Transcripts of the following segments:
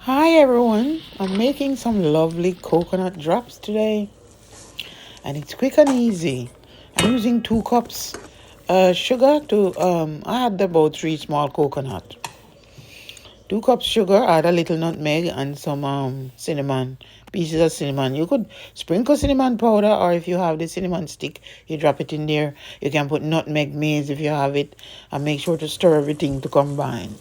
Hi everyone, I'm making some lovely coconut drops today and it's quick and easy. I'm using 2 cups sugar to I had about 3 small coconut. 2 cups sugar, add a little nutmeg and some cinnamon, pieces of cinnamon. You could sprinkle cinnamon powder, or if you have the cinnamon stick, you drop it in there. You can put nutmeg mace if you have it, and make sure to stir everything to combine.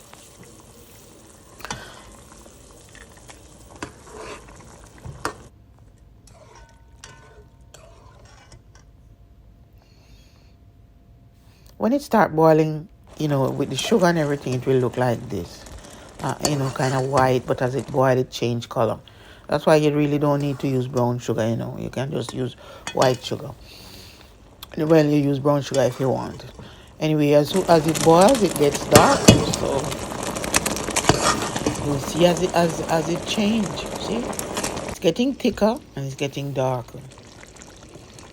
When it start boiling, with the sugar and everything, it will look like this. Kind of white, but as it boils, it change color. That's why you really don't need to use brown sugar, You can just use white sugar. Well, you use brown sugar if you want. Anyway, as it boils, it gets darker. So you see as it change. See, it's getting thicker and it's getting darker.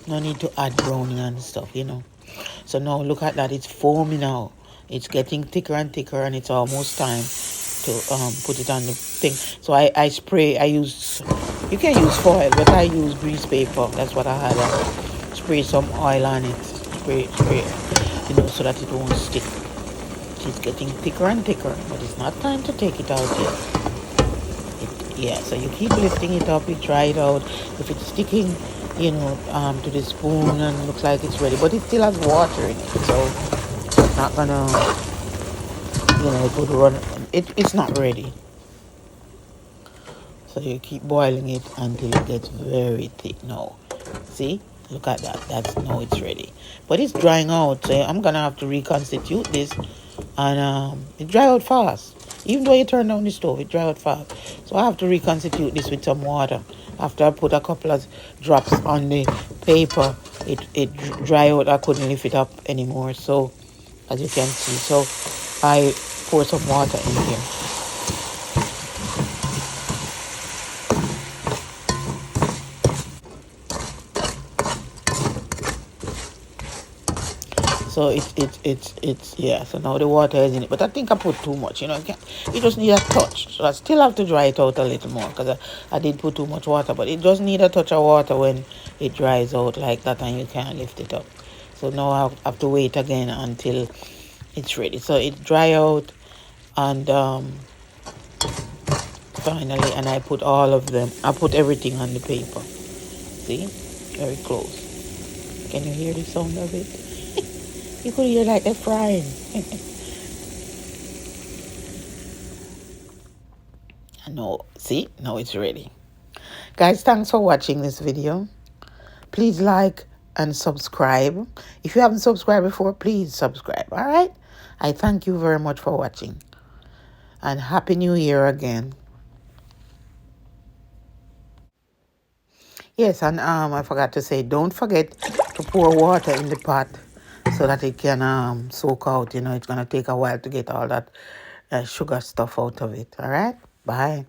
No need to add browning and stuff. So now look at that, it's foamy now. It's getting thicker and thicker, and it's almost time to put it on the thing. So I spray, you can use foil, but I use grease paper. That's what I had. Spray some oil on it. Spray, so that it won't stick. It's getting thicker and thicker, but it's not time to take it out yet. So you keep lifting it up, you try it out. If it's sticking, to the spoon and looks like it's ready, but it still has water in it, so it's not gonna, it would run. It's not ready. So you keep boiling it until it gets very thick. Now, see, look at that. Now it's ready, but it's drying out. So I'm gonna have to reconstitute this, and it dry out fast. Even though you turn down the stove, it dry out fast. So I have to reconstitute this with some water. After I put a couple of drops on the paper, it dry out. I couldn't lift it up anymore. So as you can see, so I pour some water in here. So it's yeah. So now the water is in it, but I think I put too much. You just need a touch. So I still have to dry it out a little more, because I did put too much water. But it does need a touch of water when it dries out like that, and you can't lift it up. So now I have to wait again until it's ready. So it dry out, and finally, and I put all of them. I put everything on the paper. See, very close. Can you hear the sound of it? You could hear like they're frying. No, see, now it's ready. Guys, thanks for watching this video. Please like and subscribe. If you haven't subscribed before, please subscribe. All right? I thank you very much for watching. And Happy New Year again. Yes, and I forgot to say, don't forget to pour water in the pot so that it can soak out. It's going to take a while to get all that sugar stuff out of it. All right? Bye.